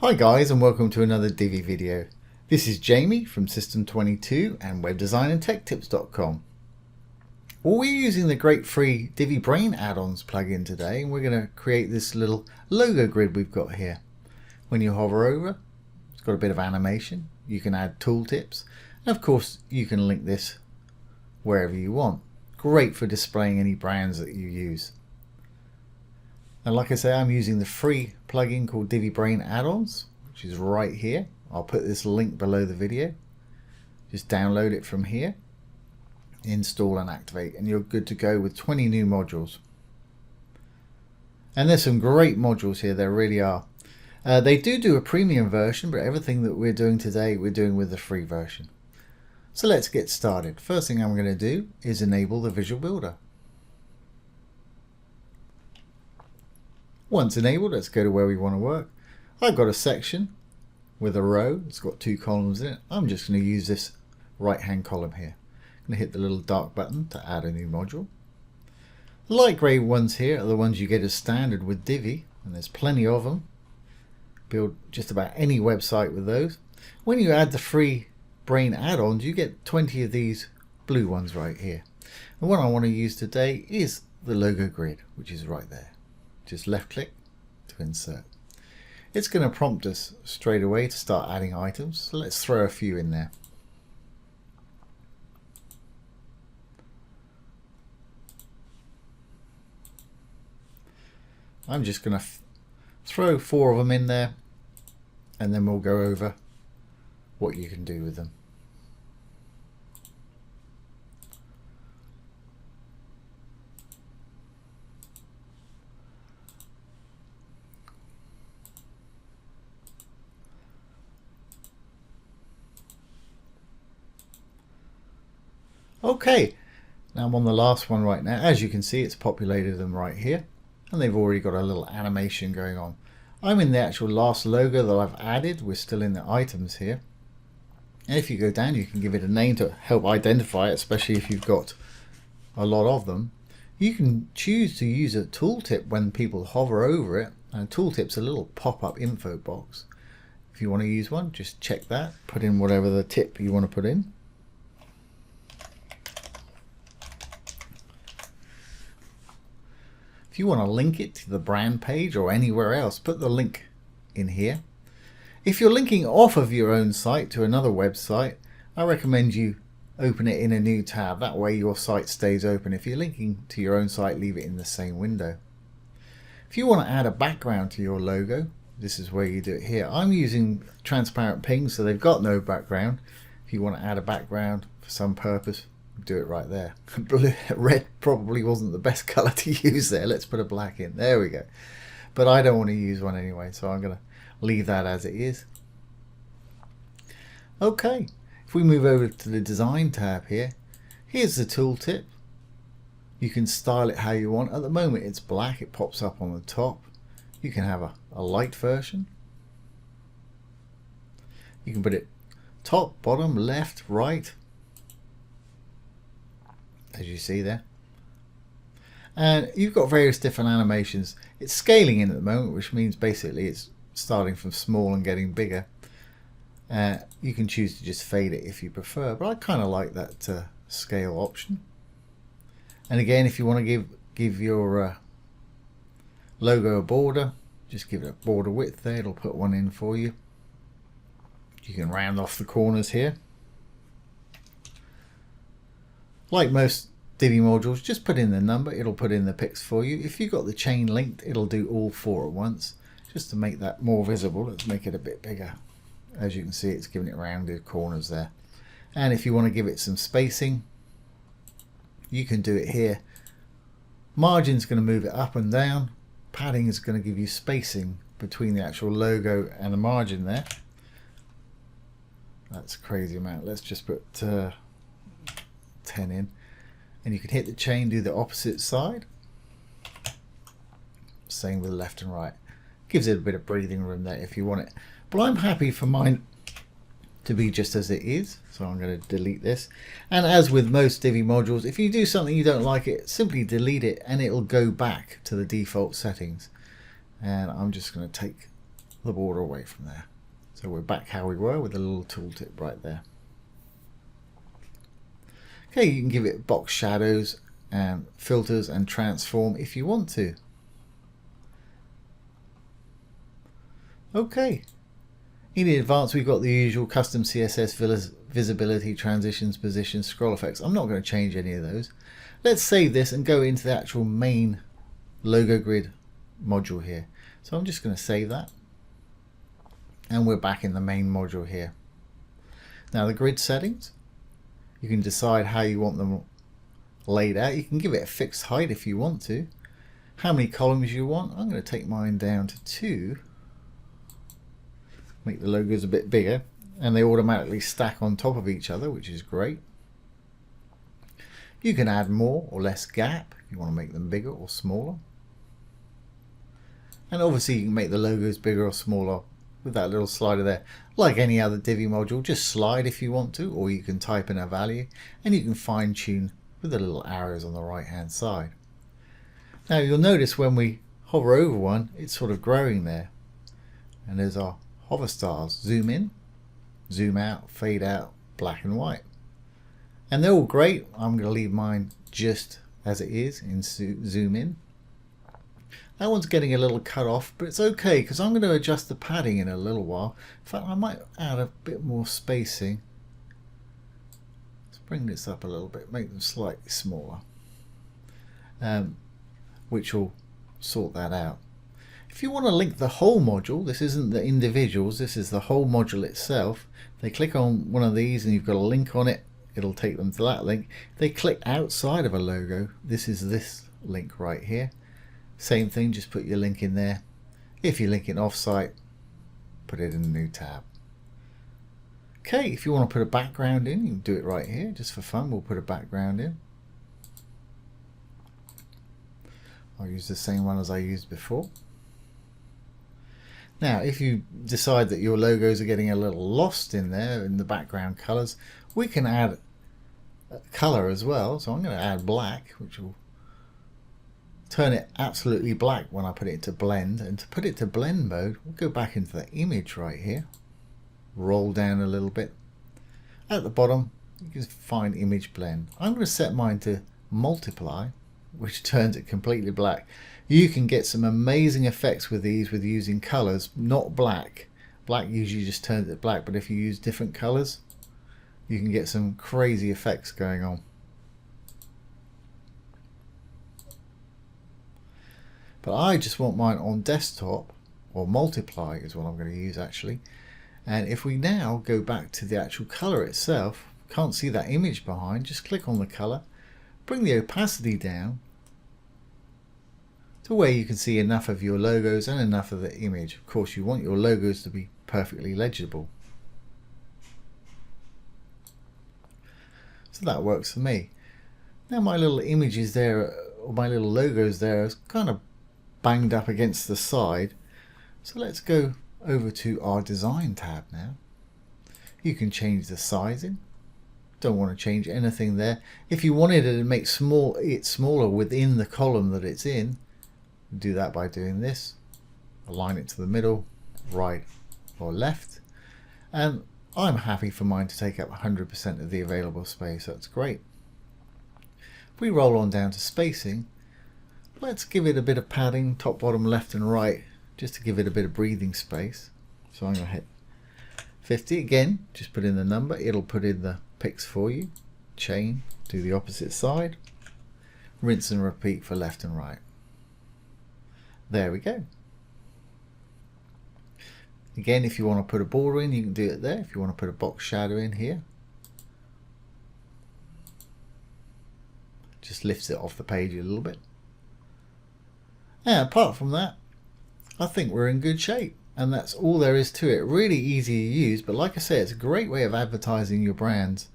Hi guys, and welcome to another Divi video. This is Jamie from System22 and webdesignandtechtips.com. Well, we're using the great free Divi Brain add-ons plugin today, and we're going to create this little logo grid we've got here. When you hover over, it's got a bit of animation. You can add tooltips, and of course you can link this wherever you want. Great for displaying any brands that you use. And like I say, I'm using the free plugin called Divi Brain Add-ons, which is right here. I'll put this link below the video. Just download it from here, install and activate, and you're good to go with 20 new modules. And there's some great modules here, there really are. They do a premium version, but everything that we're doing today, we're doing with the free version. So let's get started. First thing I'm going to do is enable the Visual Builder. Once enabled, let's go to where we want to work. I've got a section with a row. It's got 2 columns in it. I'm just going to use this right hand column here. I'm going to hit the little dark button to add a new module. The light grey ones here are the ones you get as standard with Divi, and there's plenty of them. Build just about any website with those. When you add the free Brain add-ons, you get 20 of these blue ones right here. And what I want to use today is the logo grid, which is right there. Just left click to insert. It's going to prompt us straight away to start adding items, so let's throw a few in there. I'm just going to throw 4 of them in there, and then we'll go over what you can do with them. Okay, now I'm on the last one right now. As you can see, it's populated them right here, and they've already got a little animation going on. I'm in the actual last logo that I've added. We're still in the items here. And if you go down, you can give it a name to help identify it, especially if you've got a lot of them. You can choose to use a tooltip when people hover over it, and a tooltip's a little pop-up info box. If you want to use one, just check that, put in whatever the tip you want to put in. If you want to link it to the brand page or anywhere else, put the link in here. If you're linking off of your own site to another website, I recommend you open it in a new tab. That way your site stays open. If you're linking to your own site, leave it in the same window. If you want to add a background to your logo, this is where you do it here. I'm using transparent pink, so they've got no background. If you want to add a background for some purpose, do it right there. Red probably wasn't the best color to use there. Let's put a black in. There we go. But I don't want to use one anyway, so I'm going to leave that as it is. Okay, if we move over to the design tab here, here's the tooltip. You can style it how you want. At the moment it's black, it pops up on the top. You can have a light version. You can put it top, bottom, left, right, as you see there. And you've got various different animations. It's scaling in at the moment, which means basically it's starting from small and getting bigger. You can choose to just fade it if you prefer, but I kind of like that scale option. And again, if you want to give your logo a border, just give it a border width there. It'll put one in for you. You can round off the corners here. Like most Divi modules, just put in the number, it'll put in the pics for you. If you've got the chain linked, it'll do all 4 at once. Just to make that more visible, let's make it a bit bigger. As you can see, it's giving it rounded corners there. And if you want to give it some spacing, you can do it here. Margin's going to move it up and down. Padding is going to give you spacing between the actual logo and the margin there. That's a crazy amount. Let's just put 10 in. And you can hit the chain, do the opposite side. Same with left and right. Gives it a bit of breathing room there if you want it. But I'm happy for mine to be just as it is. So I'm going to delete this. And as with most Divi modules, if you do something you don't like it, simply delete it and it'll go back to the default settings. And I'm just going to take the border away from there. So we're back how we were with a little tooltip right there. Okay, you can give it box shadows and filters and transform if you want to. Okay, in advance we've got the usual custom CSS visibility, transitions, positions, scroll effects. I'm not going to change any of those. Let's save this and go into the actual main logo grid module here. So I'm just going to save that. And we're back in the main module here. Now the grid settings, you can decide how you want them laid out. You can give it a fixed height if you want to. How many columns you want. I'm going to take mine down to 2. Make the logos a bit bigger, and they automatically stack on top of each other, which is great. You can add more or less gap if you want to make them bigger or smaller. And obviously you can make the logos bigger or smaller with that little slider there. Like any other Divi module, just slide if you want to, or you can type in a value, and you can fine tune with the little arrows on the right hand side. Now you'll notice when we hover over one, it's sort of growing there. And there's our hover stars. Zoom in, zoom out, fade out, black and white. And they're all great. I'm going to leave mine just as it is in zoom in. That one's getting a little cut off, but it's okay because I'm going to adjust the padding in a little while. In fact, I might add a bit more spacing. Let's bring this up a little bit, make them slightly smaller, which will sort that out. If you want to link the whole module, this isn't the individuals, this is the whole module itself. They click on one of these and you've got a link on it, it'll take them to that link. If they click outside of a logo, this is this link right here. Same thing, just put your link in there. If you link it off-site, put it in a new tab. Okay, if you want to put a background in, you can do it right here, just for fun. We'll put a background in. I'll use the same one as I used before. Now, if you decide that your logos are getting a little lost in there in the background colors, we can add a color as well. So I'm going to add black, which will turn it absolutely black when I put it into blend. And to put it to blend mode, we'll go back into the image right here, roll down a little bit. At the bottom, you can find image blend. I'm going to set mine to multiply, which turns it completely black. You can get some amazing effects with these with using colors, not black. Black usually just turns it black, but if you use different colors, you can get some crazy effects going on. But I just want mine on desktop, or multiply is what I'm going to use actually. And if we now go back to the actual color itself, can't see that image behind, just click on the color, bring the opacity down to where you can see enough of your logos and enough of the image. Of course, you want your logos to be perfectly legible. So that works for me. Now my little images there, or my little logos there, is kind of banged up against the side. So let's go over to our design tab now. You can change the sizing. Don't want to change anything there. If you wanted it to make it smaller within the column that it's in, do that by doing this. Align it to the middle, right or left. And I'm happy for mine to take up 100% of the available space. That's great. If we roll on down to spacing, let's give it a bit of padding, top, bottom, left and right, just to give it a bit of breathing space. So I'm going to hit 50 again, just put in the number, it'll put in the picks for you. Chain, do the opposite side, rinse and repeat for left and right. There we go. Again, if you want to put a border in, you can do it there. If you want to put a box shadow in here, just lifts it off the page a little bit. And apart from that, I think we're in good shape. And that's all there is to it. Really easy to use, but like I said, it's a great way of advertising your brands.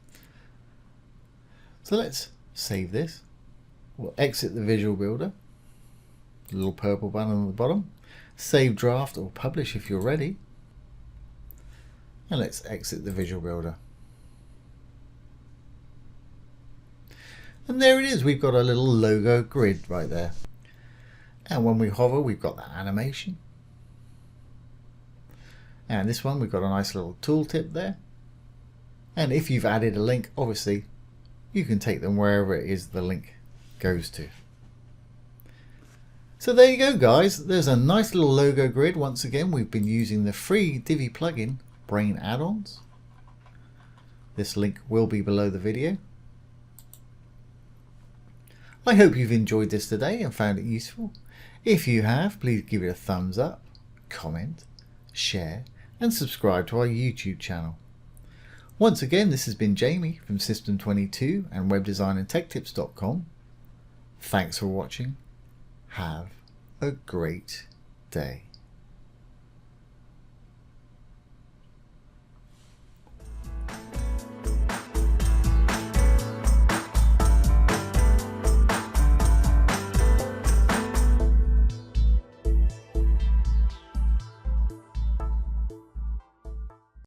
So let's save this. We'll exit the Visual Builder. The little purple button on the bottom. Save draft or publish if you're ready. And let's exit the Visual Builder. And there it is. We've got a little logo grid right there. And when we hover, we've got that animation. And this one, we've got a nice little tooltip there. And if you've added a link, obviously, you can take them wherever it is the link goes to. So there you go, guys. There's a nice little logo grid. Once again, we've been using the free Divi plugin, Brain Addons. This link will be below the video. I hope you've enjoyed this today and found it useful. If you have, please give it a thumbs up, comment, share, and subscribe to our YouTube channel. Once again, this has been Jamie from System22 and webdesignandtechtips.com. Thanks for watching. Have a great day.